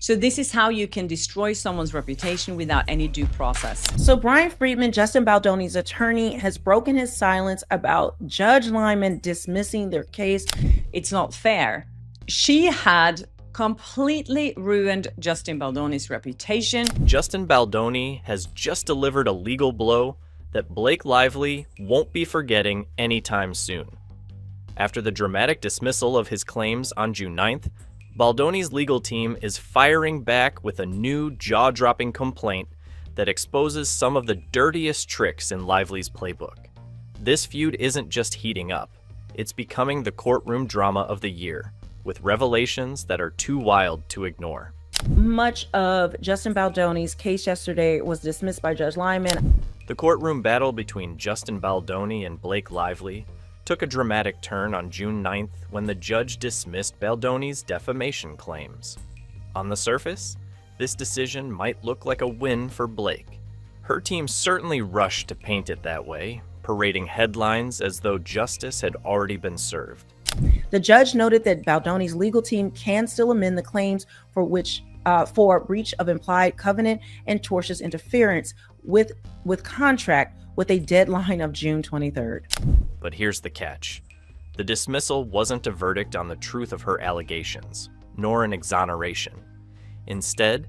So this is how you can destroy someone's reputation without any due process. So Brian Friedman, Justin Baldoni's attorney, has broken his silence about Judge Lyman dismissing their case. It's not fair. She had completely ruined Justin Baldoni's reputation. Justin Baldoni has just delivered a legal blow that Blake Lively won't be forgetting anytime soon. After the dramatic dismissal of his claims on June 9th, Baldoni's legal team is firing back with a new jaw-dropping complaint that exposes some of the dirtiest tricks in Lively's playbook. This feud isn't just heating up, it's becoming the courtroom drama of the year, with revelations that are too wild to ignore. Much of Justin Baldoni's case yesterday was dismissed by Judge Lyman. The courtroom battle between Justin Baldoni and Blake Lively took a dramatic turn on June 9th when the judge dismissed Baldoni's defamation claims. On the surface, this decision might look like a win for Blake. Her team certainly rushed to paint it that way, parading headlines as though justice had already been served. The judge noted that Baldoni's legal team can still amend the claims for breach of implied covenant and tortious interference with contract with a deadline of June 23rd. But here's the catch. The dismissal wasn't a verdict on the truth of her allegations, nor an exoneration. Instead,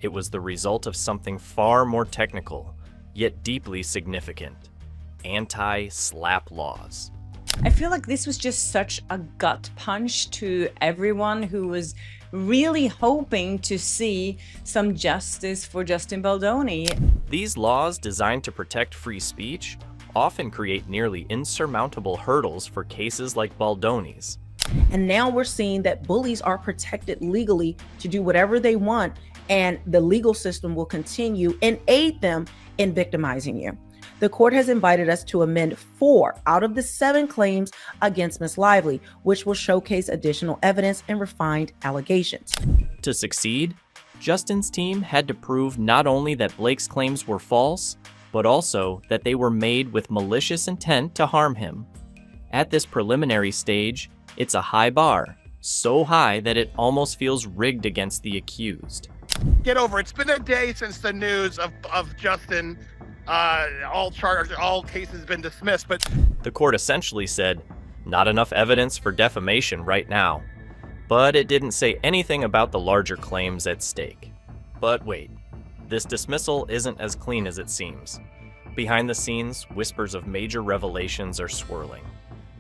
it was the result of something far more technical, yet deeply significant: anti-SLAPP laws. I feel like this was just such a gut punch to everyone who was really hoping to see some justice for Justin Baldoni. These laws, designed to protect free speech, often create nearly insurmountable hurdles for cases like Baldoni's. And now we're seeing that bullies are protected legally to do whatever they want, and the legal system will continue and aid them in victimizing you. The court has invited us to amend 4 out of the 7 claims against Ms. Lively, which will showcase additional evidence and refined allegations. To succeed, Justin's team had to prove not only that Blake's claims were false, but also that they were made with malicious intent to harm him. At this preliminary stage, it's a high bar, so high that it almost feels rigged against the accused. Get over it. It's been a day since the news of Justin. All cases been dismissed, but the court essentially said, not enough evidence for defamation right now. But it didn't say anything about the larger claims at stake. But wait, this dismissal isn't as clean as it seems. Behind the scenes, whispers of major revelations are swirling.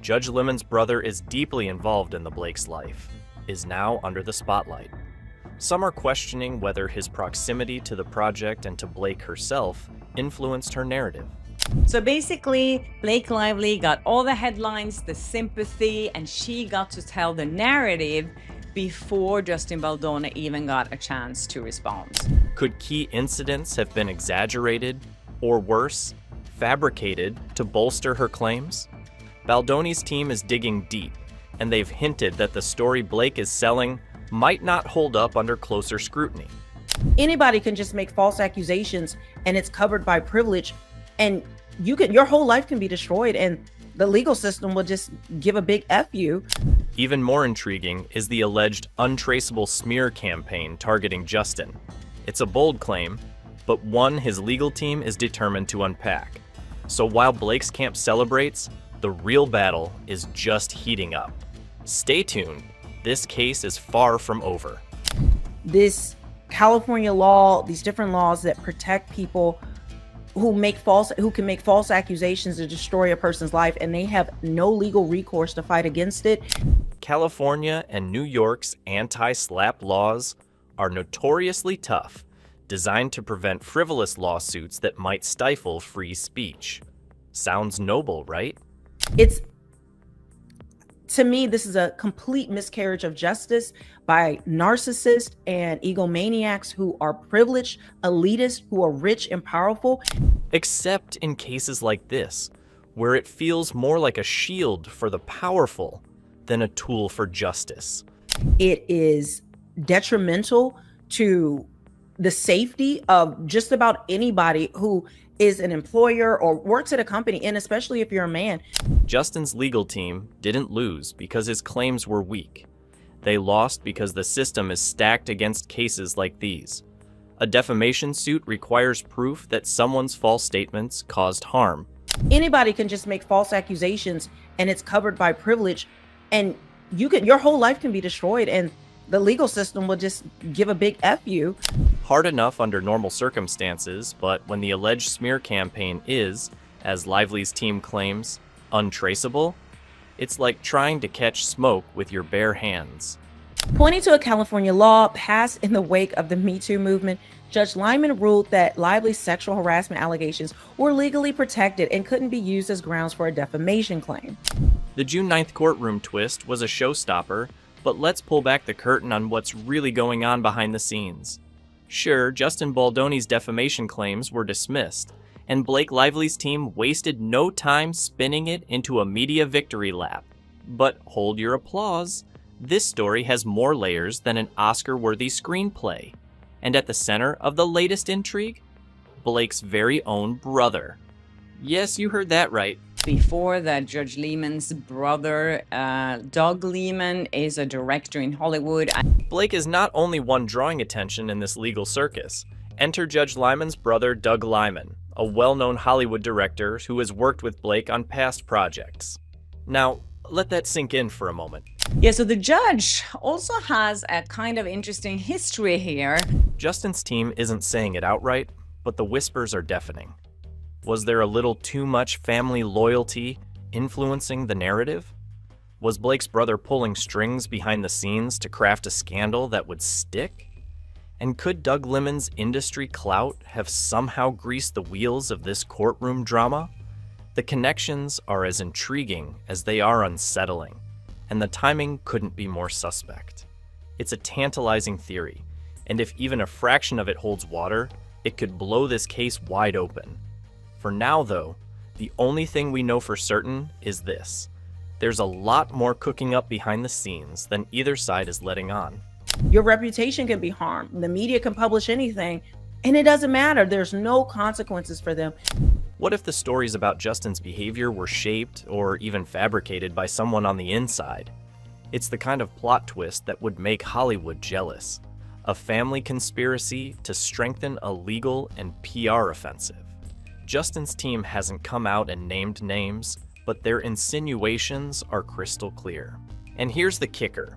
Judge Lemon's brother is deeply involved in the Blake's life, is now under the spotlight. Some are questioning whether his proximity to the project and to Blake herself influenced her narrative. So basically, Blake Lively got all the headlines, the sympathy, and she got to tell the narrative before Justin Baldoni even got a chance to respond. Could key incidents have been exaggerated, or worse, fabricated to bolster her claims? Baldoni's team is digging deep, and they've hinted that the story Blake is selling might not hold up under closer scrutiny. Anybody can just make false accusations, and it's covered by privilege, and your whole life can be destroyed, and the legal system will just give a big F you. Even more intriguing is the alleged untraceable smear campaign targeting Justin. It's a bold claim, but one his legal team is determined to unpack. So while Blake's camp celebrates, the real battle is just heating up. Stay tuned. This case is far from over. This California law, these different laws that protect people who can make false accusations to destroy a person's life, and they have no legal recourse to fight against it. California and New York's anti-SLAPP laws are notoriously tough, designed to prevent frivolous lawsuits that might stifle free speech. Sounds noble, right? To me, this is a complete miscarriage of justice by narcissists and egomaniacs who are privileged, elitists, who are rich and powerful. Except in cases like this, where it feels more like a shield for the powerful than a tool for justice. It is detrimental to the safety of just about anybody who is an employer or works at a company, and especially if you're a man. Justin's legal team didn't lose because his claims were weak. They lost because the system is stacked against cases like these. A defamation suit requires proof that someone's false statements caused harm. Anybody can just make false accusations and it's covered by privilege, and your whole life can be destroyed, and the legal system will just give a big F you. Hard enough under normal circumstances, but when the alleged smear campaign is, as Lively's team claims, untraceable, it's like trying to catch smoke with your bare hands. Pointing to a California law passed in the wake of the Me Too movement, Judge Lyman ruled that Lively's sexual harassment allegations were legally protected and couldn't be used as grounds for a defamation claim. The June 9th courtroom twist was a showstopper, but let's pull back the curtain on what's really going on behind the scenes. Sure, Justin Baldoni's defamation claims were dismissed, and Blake Lively's team wasted no time spinning it into a media victory lap. But hold your applause. This story has more layers than an Oscar-worthy screenplay. And at the center of the latest intrigue, Blake's very own brother. Yes, you heard that right. Before that, Judge Lehman's brother, Doug Lehman, is a director in Hollywood. Blake is not only one drawing attention in this legal circus. Enter Judge Lyman's brother, Doug Lyman, a well-known Hollywood director who has worked with Blake on past projects. Now, let that sink in for a moment. Yeah, so the judge also has a kind of interesting history here. Justin's team isn't saying it outright, but the whispers are deafening. Was there a little too much family loyalty influencing the narrative? Was Blake's brother pulling strings behind the scenes to craft a scandal that would stick? And could Doug Lyman's industry clout have somehow greased the wheels of this courtroom drama? The connections are as intriguing as they are unsettling, and the timing couldn't be more suspect. It's a tantalizing theory, and if even a fraction of it holds water, it could blow this case wide open. For now, though, the only thing we know for certain is this. There's a lot more cooking up behind the scenes than either side is letting on. Your reputation can be harmed. The media can publish anything, and it doesn't matter. There's no consequences for them. What if the stories about Justin's behavior were shaped or even fabricated by someone on the inside? It's the kind of plot twist that would make Hollywood jealous. A family conspiracy to strengthen a legal and PR offensive. Justin's team hasn't come out and named names, but their insinuations are crystal clear. And here's the kicker.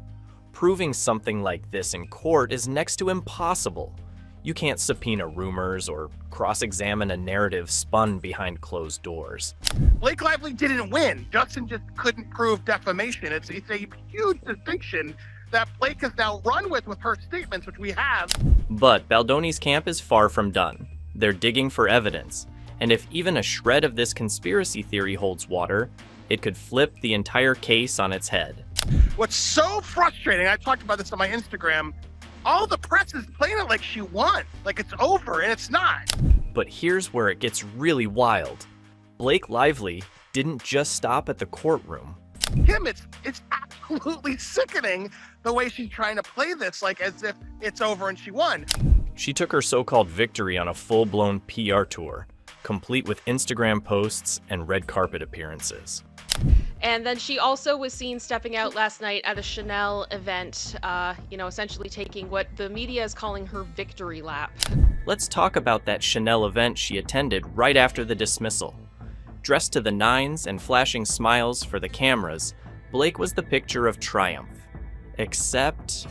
Proving something like this in court is next to impossible. You can't subpoena rumors or cross-examine a narrative spun behind closed doors. Blake Lively didn't win. Justin just couldn't prove defamation. It's a huge distinction that Blake has now run with her statements, which we have. But Baldoni's camp is far from done. They're digging for evidence. And if even a shred of this conspiracy theory holds water, it could flip the entire case on its head. What's so frustrating, I talked about this on my Instagram, all the press is playing it like she won, like it's over, and it's not. But here's where it gets really wild. Blake Lively didn't just stop at the courtroom. Kim, it's absolutely sickening the way she's trying to play this, like as if it's over and she won. She took her so-called victory on a full-blown PR tour, complete with Instagram posts and red carpet appearances. And then she also was seen stepping out last night at a Chanel event, essentially taking what the media is calling her victory lap. Let's talk about that Chanel event she attended right after the dismissal. Dressed to the nines and flashing smiles for the cameras, Blake was the picture of triumph. Except,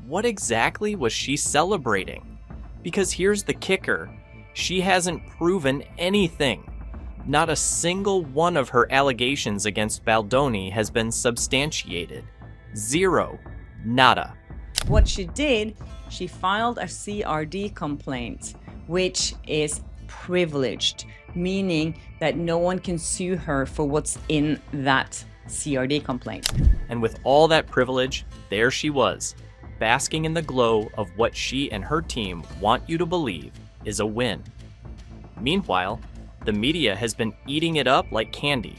what exactly was she celebrating? Because here's the kicker. She hasn't proven anything. Not a single one of her allegations against Baldoni has been substantiated. Zero. Nada. What she did, she filed a CRD complaint, which is privileged, meaning that no one can sue her for what's in that CRD complaint. And with all that privilege, there she was, basking in the glow of what she and her team want you to believe is a win. Meanwhile, the media has been eating it up like candy.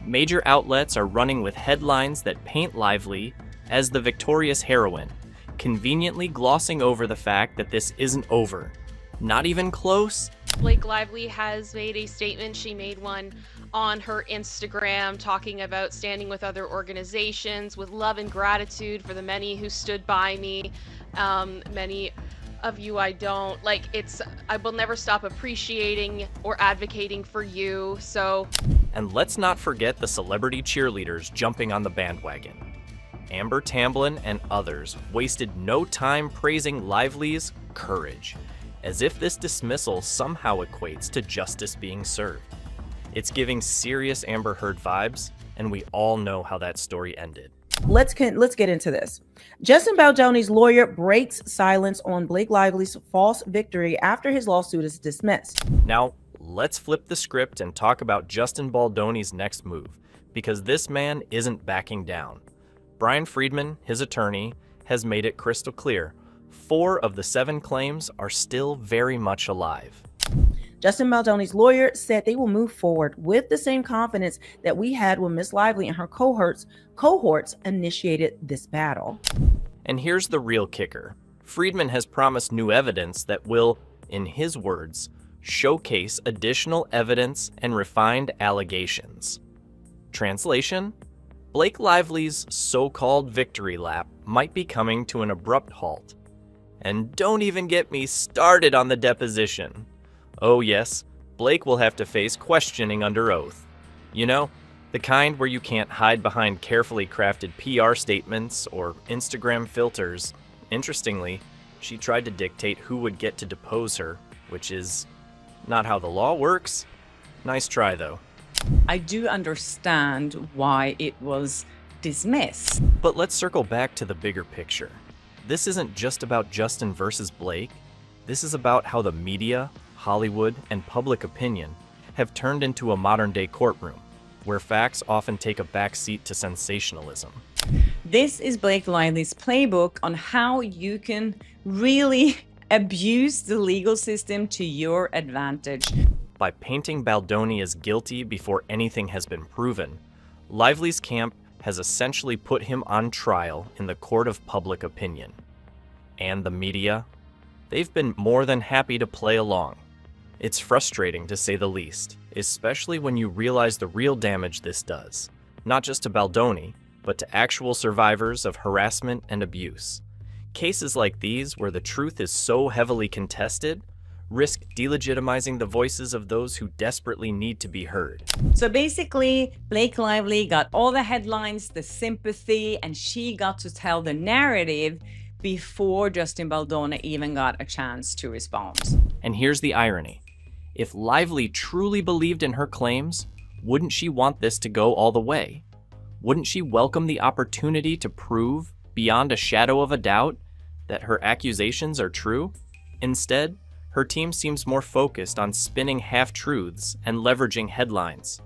Major outlets are running with headlines that paint Lively as the victorious heroine, conveniently glossing over the fact that this isn't over. Not even close, Blake Lively has made a statement. She made one on her Instagram talking about standing with other organizations with love and gratitude for the many who stood by me. Many of you I don't. I will never stop appreciating or advocating for you. So. And let's not forget the celebrity cheerleaders jumping on the bandwagon. Amber Tamblyn and others wasted no time praising Lively's courage, as if this dismissal somehow equates to justice being served. It's giving serious Amber Heard vibes, and we all know how that story ended. Let's get into this. Justin Baldoni's lawyer breaks silence on Blake Lively's false victory after his lawsuit is dismissed. Now, let's flip the script and talk about Justin Baldoni's next move, because this man isn't backing down. Brian Friedman, his attorney, has made it crystal clear. 4 of the 7 claims are still very much alive. Justin Baldoni's lawyer said they will move forward with the same confidence that we had when Ms. Lively and her cohorts initiated this battle. And here's the real kicker. Friedman has promised new evidence that will, in his words, showcase additional evidence and refined allegations. Translation? Blake Lively's so-called victory lap might be coming to an abrupt halt. And don't even get me started on the deposition. Oh yes, Blake will have to face questioning under oath. You know, the kind where you can't hide behind carefully crafted PR statements or Instagram filters. Interestingly, she tried to dictate who would get to depose her, which is not how the law works. Nice try though. I do understand why it was dismissed. But let's circle back to the bigger picture. This isn't just about Justin versus Blake. This is about how the media, Hollywood, and public opinion have turned into a modern-day courtroom, where facts often take a backseat to sensationalism. This is Blake Lively's playbook on how you can really abuse the legal system to your advantage. By painting Baldoni as guilty before anything has been proven, Lively's camp has essentially put him on trial in the court of public opinion. And the media? They've been more than happy to play along. It's frustrating to say the least, especially when you realize the real damage this does, not just to Baldoni, but to actual survivors of harassment and abuse. Cases like these, where the truth is so heavily contested, risk delegitimizing the voices of those who desperately need to be heard. So basically, Blake Lively got all the headlines, the sympathy, and she got to tell the narrative before Justin Baldoni even got a chance to respond. And here's the irony. If Lively truly believed in her claims, wouldn't she want this to go all the way? Wouldn't she welcome the opportunity to prove, beyond a shadow of a doubt, that her accusations are true? Instead, her team seems more focused on spinning half-truths and leveraging headlines.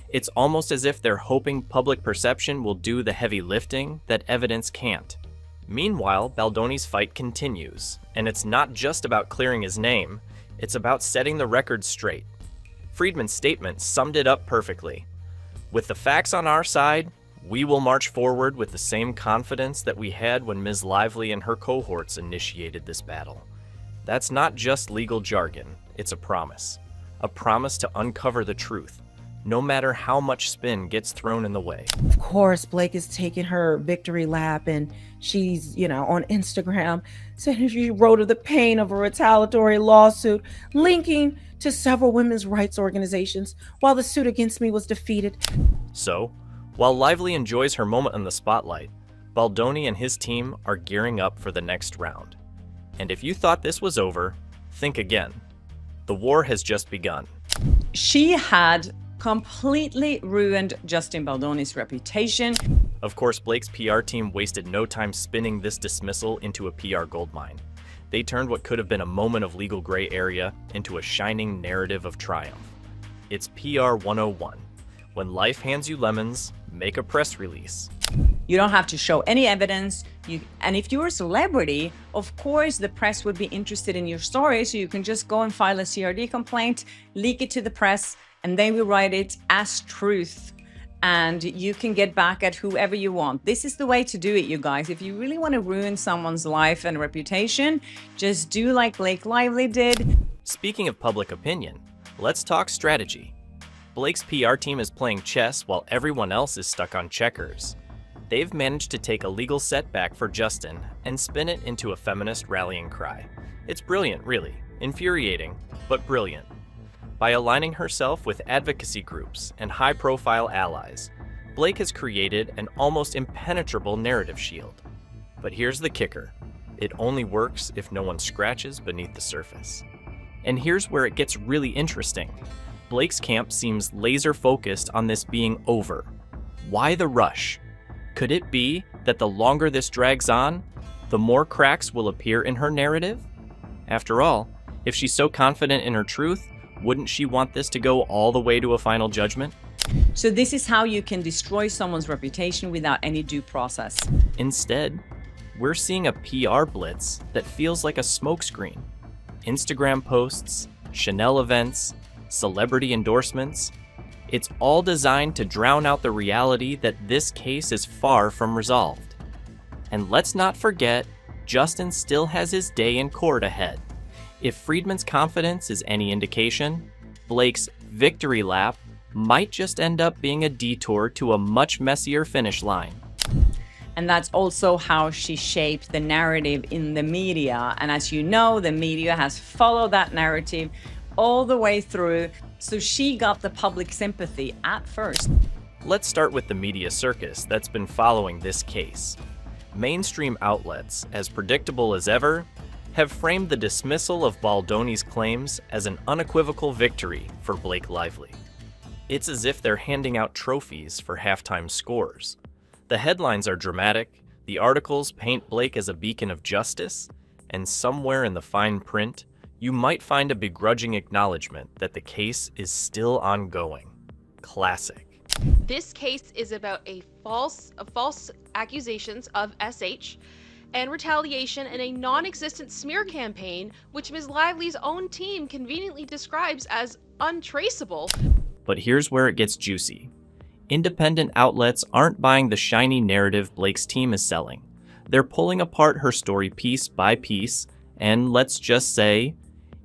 It's almost as if they're hoping public perception will do the heavy lifting that evidence can't. Meanwhile, Baldoni's fight continues, and it's not just about clearing his name, it's about setting the record straight. Friedman's statement summed it up perfectly. With the facts on our side, we will march forward with the same confidence that we had when Ms. Lively and her cohorts initiated this battle. That's not just legal jargon, it's a promise. A promise to uncover the truth, no matter how much spin gets thrown in the way. Of course, Blake is taking her victory lap, and she's, on Instagram saying she wrote of the pain of a retaliatory lawsuit, linking to several women's rights organizations while the suit against me was defeated. So, while Lively enjoys her moment in the spotlight, Baldoni and his team are gearing up for the next round. And if you thought this was over, think again. The war has just begun. She had completely ruined Justin Baldoni's reputation. Of course, Blake's PR team wasted no time spinning this dismissal into a PR goldmine. They turned what could have been a moment of legal gray area into a shining narrative of triumph. It's PR 101. When life hands you lemons, make a press release. You don't have to show any evidence. And if you're a celebrity, of course, the press would be interested in your story. So you can just go and file a CRD complaint, leak it to the press, and they will write it as truth. And you can get back at whoever you want. This is the way to do it, you guys. If you really want to ruin someone's life and reputation, just do like Blake Lively did. Speaking of public opinion, let's talk strategy. Blake's PR team is playing chess while everyone else is stuck on checkers. They've managed to take a legal setback for Justin and spin it into a feminist rallying cry. It's brilliant, really. Infuriating, but brilliant. By aligning herself with advocacy groups and high-profile allies, Blake has created an almost impenetrable narrative shield. But here's the kicker. It only works if no one scratches beneath the surface. And here's where it gets really interesting. Blake's camp seems laser-focused on this being over. Why the rush? Could it be that the longer this drags on, the more cracks will appear in her narrative? After all, if she's so confident in her truth, wouldn't she want this to go all the way to a final judgment? So this is how you can destroy someone's reputation without any due process. Instead, we're seeing a PR blitz that feels like a smokescreen. Instagram posts, Chanel events, celebrity endorsements. It's all designed to drown out the reality that this case is far from resolved. And let's not forget, Justin still has his day in court ahead. If Friedman's confidence is any indication, Blake's victory lap might just end up being a detour to a much messier finish line. And that's also how she shaped the narrative in the media. And as you know, the media has followed that narrative all the way through. So she got the public sympathy at first. Let's start with the media circus that's been following this case. Mainstream outlets, as predictable as ever, have framed the dismissal of Baldoni's claims as an unequivocal victory for Blake Lively. It's as if they're handing out trophies for halftime scores. The headlines are dramatic, the articles paint Blake as a beacon of justice, and somewhere in the fine print, you might find a begrudging acknowledgement that the case is still ongoing. Classic. This case is about false accusations of SH and retaliation in a non-existent smear campaign, which Ms. Lively's own team conveniently describes as untraceable. But here's where it gets juicy. Independent outlets aren't buying the shiny narrative Blake's team is selling. They're pulling apart her story piece by piece, and let's just say,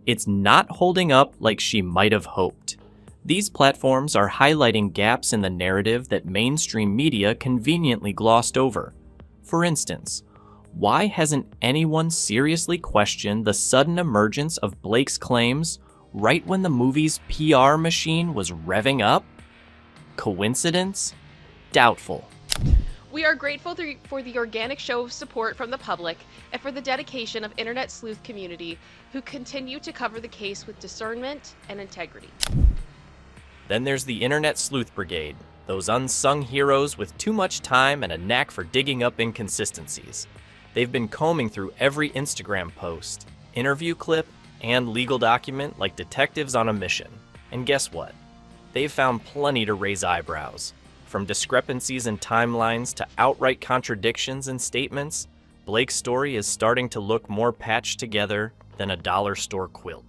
it's not holding up like she might have hoped. These platforms are highlighting gaps in the narrative that mainstream media conveniently glossed over. For instance, why hasn't anyone seriously questioned the sudden emergence of Blake's claims right when the movie's PR machine was revving up? Coincidence? Doubtful. We are grateful for the organic show of support from the public and for the dedication of internet sleuth community who continue to cover the case with discernment and integrity. Then there's the Internet Sleuth Brigade, those unsung heroes with too much time and a knack for digging up inconsistencies. They've been combing through every Instagram post, interview clip, and legal document like detectives on a mission. And guess what? They've found plenty to raise eyebrows. From discrepancies in timelines to outright contradictions in statements, Blake's story is starting to look more patched together than a dollar store quilt.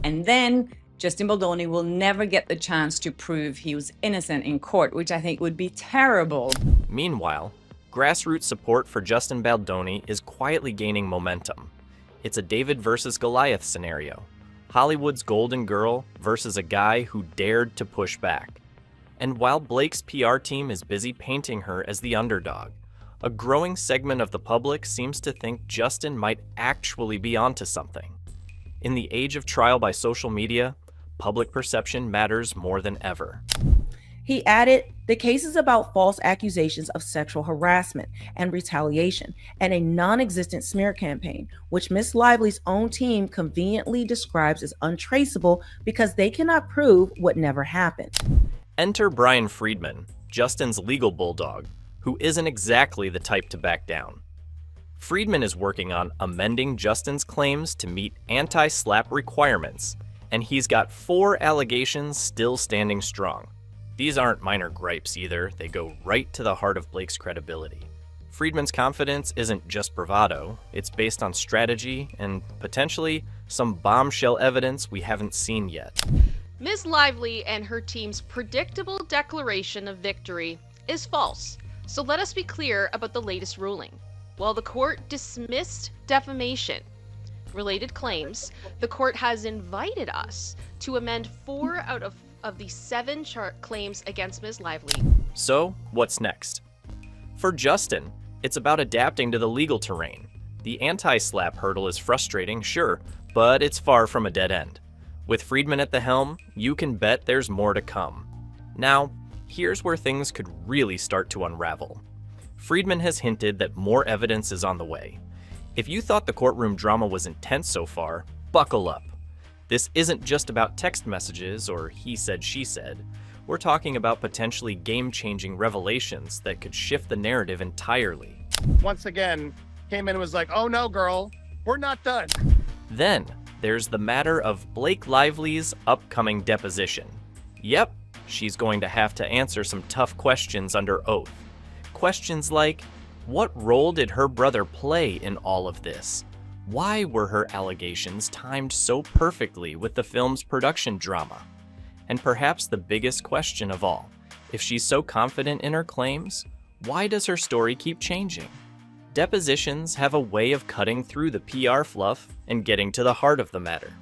And then Justin Baldoni will never get the chance to prove he was innocent in court, which I think would be terrible. Meanwhile, grassroots support for Justin Baldoni is quietly gaining momentum. It's a David versus Goliath scenario. Hollywood's golden girl versus a guy who dared to push back. And while Blake's PR team is busy painting her as the underdog, a growing segment of the public seems to think Justin might actually be onto something. In the age of trial by social media, public perception matters more than ever. He added, the case is about false accusations of sexual harassment and retaliation and a non-existent smear campaign, which Ms. Lively's own team conveniently describes as untraceable because they cannot prove what never happened. Enter Brian Friedman, Justin's legal bulldog, who isn't exactly the type to back down. Friedman is working on amending Justin's claims to meet anti-SLAPP requirements, and he's got 4 allegations still standing strong. These aren't minor gripes either, they go right to the heart of Blake's credibility. Friedman's confidence isn't just bravado, it's based on strategy and potentially some bombshell evidence we haven't seen yet. Ms. Lively and her team's predictable declaration of victory is false, so let us be clear about the latest ruling. While the court dismissed defamation, related claims, the court has invited us to amend 4 out of the 7 claims against Ms. Lively. So, what's next? For Justin, it's about adapting to the legal terrain. The anti-slap hurdle is frustrating, sure, but it's far from a dead end. With Friedman at the helm, you can bet there's more to come. Now, here's where things could really start to unravel. Friedman has hinted that more evidence is on the way. If you thought the courtroom drama was intense so far, buckle up. This isn't just about text messages or he said, she said. We're talking about potentially game-changing revelations that could shift the narrative entirely. Once again, came in and was like, oh no, girl, we're not done. Then, there's the matter of Blake Lively's upcoming deposition. Yep, she's going to have to answer some tough questions under oath. Questions like, what role did her brother play in all of this? Why were her allegations timed so perfectly with the film's production drama? And perhaps the biggest question of all, if she's so confident in her claims, why does her story keep changing? Depositions have a way of cutting through the PR fluff and getting to the heart of the matter.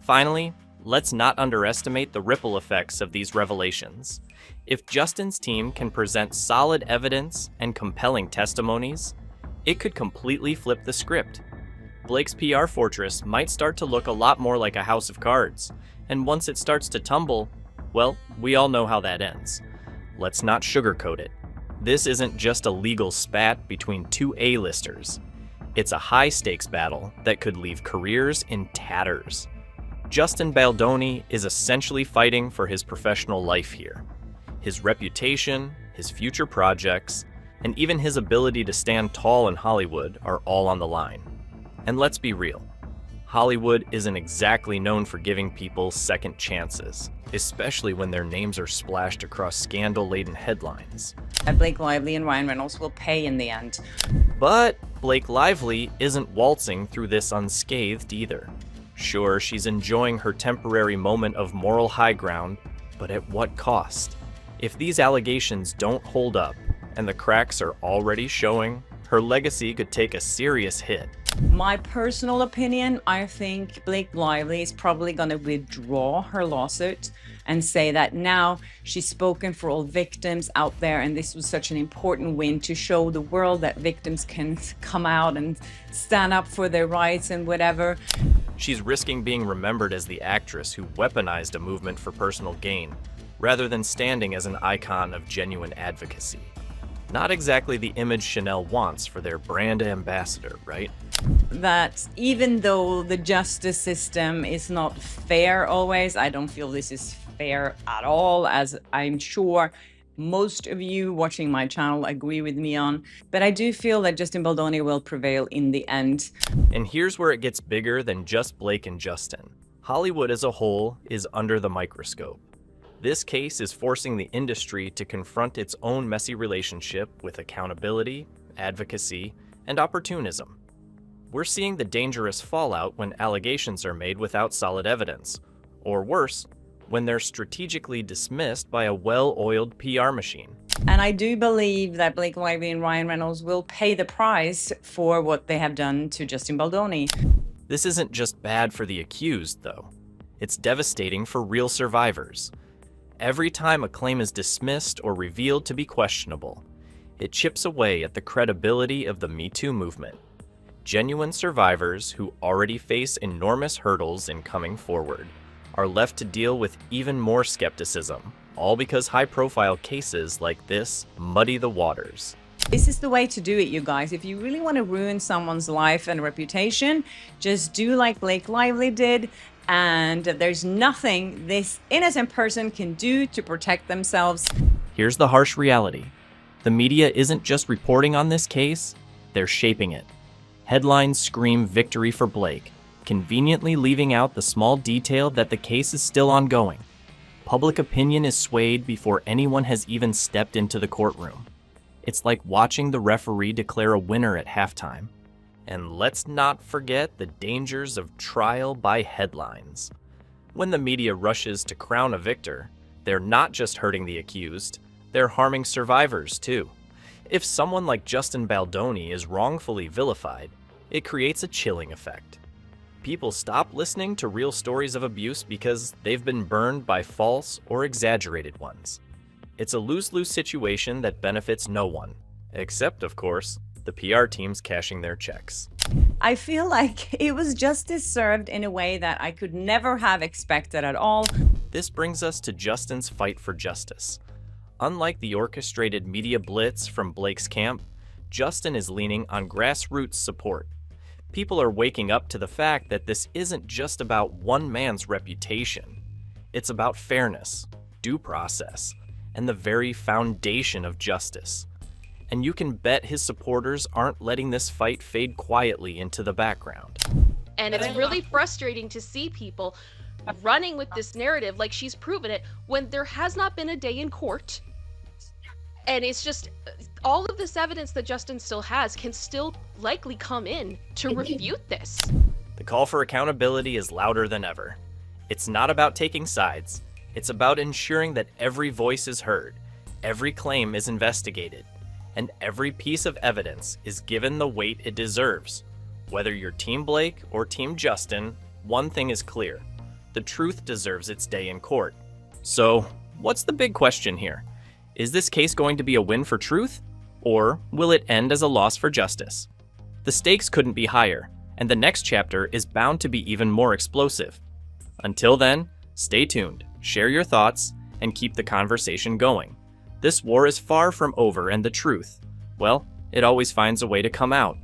Finally, let's not underestimate the ripple effects of these revelations. If Justin's team can present solid evidence and compelling testimonies, it could completely flip the script. Blake's PR fortress might start to look a lot more like a house of cards, and once it starts to tumble, well, we all know how that ends. Let's not sugarcoat it. This isn't just a legal spat between 2 A-listers. It's a high-stakes battle that could leave careers in tatters. Justin Baldoni is essentially fighting for his professional life here. His reputation, his future projects, and even his ability to stand tall in Hollywood are all on the line. And let's be real, Hollywood isn't exactly known for giving people second chances, especially when their names are splashed across scandal-laden headlines. Blake Lively and Ryan Reynolds will pay in the end. But Blake Lively isn't waltzing through this unscathed either. Sure, she's enjoying her temporary moment of moral high ground, but at what cost? If these allegations don't hold up, and the cracks are already showing, her legacy could take a serious hit. My personal opinion, I think Blake Lively is probably going to withdraw her lawsuit and say that now she's spoken for all victims out there, and this was such an important win to show the world that victims can come out and stand up for their rights and whatever. She's risking being remembered as the actress who weaponized a movement for personal gain, rather than standing as an icon of genuine advocacy. Not exactly the image Chanel wants for their brand ambassador, right? That even though the justice system is not fair always, I don't feel this is fair at all, as I'm sure most of you watching my channel agree with me on, but I do feel that Justin Baldoni will prevail in the end. And here's where it gets bigger than just Blake and Justin. Hollywood as a whole is under the microscope. This case is forcing the industry to confront its own messy relationship with accountability, advocacy, and opportunism. We're seeing the dangerous fallout when allegations are made without solid evidence, or worse, when they're strategically dismissed by a well-oiled PR machine. And I do believe that Blake Lively and Ryan Reynolds will pay the price for what they have done to Justin Baldoni. This isn't just bad for the accused, though. It's devastating for real survivors. Every time a claim is dismissed or revealed to be questionable, it chips away at the credibility of the Me Too movement. Genuine survivors who already face enormous hurdles in coming forward are left to deal with even more skepticism, all because high-profile cases like this muddy the waters. This is the way to do it, you guys. If you really want to ruin someone's life and reputation, just do like Blake Lively did, and there's nothing this innocent person can do to protect themselves. Here's the harsh reality. The media isn't just reporting on this case, they're shaping it. Headlines scream victory for Blake, conveniently leaving out the small detail that the case is still ongoing. Public opinion is swayed before anyone has even stepped into the courtroom. It's like watching the referee declare a winner at halftime. And let's not forget the dangers of trial by headlines. When the media rushes to crown a victor, they're not just hurting the accused, they're harming survivors too. If someone like Justin Baldoni is wrongfully vilified, it creates a chilling effect. People stop listening to real stories of abuse because they've been burned by false or exaggerated ones. It's a lose-lose situation that benefits no one, except, of course, the PR teams cashing their checks. I feel like it was justice served in a way that I could never have expected at all. This brings us to Justin's fight for justice. Unlike the orchestrated media blitz from Blake's camp, Justin is leaning on grassroots support. People are waking up to the fact that this isn't just about one man's reputation. It's about fairness, due process, and the very foundation of justice. And you can bet his supporters aren't letting this fight fade quietly into the background. And it's really frustrating to see people running with this narrative like she's proven it when there has not been a day in court. And it's just, all of this evidence that Justin still has can still likely come in to refute this. The call for accountability is louder than ever. It's not about taking sides. It's about ensuring that every voice is heard, every claim is investigated, and every piece of evidence is given the weight it deserves. Whether you're Team Blake or Team Justin, one thing is clear. The truth deserves its day in court. So, what's the big question here? Is this case going to be a win for truth, or will it end as a loss for justice? The stakes couldn't be higher, and the next chapter is bound to be even more explosive. Until then, stay tuned, share your thoughts, and keep the conversation going. This war is far from over, and the truth, well, it always finds a way to come out.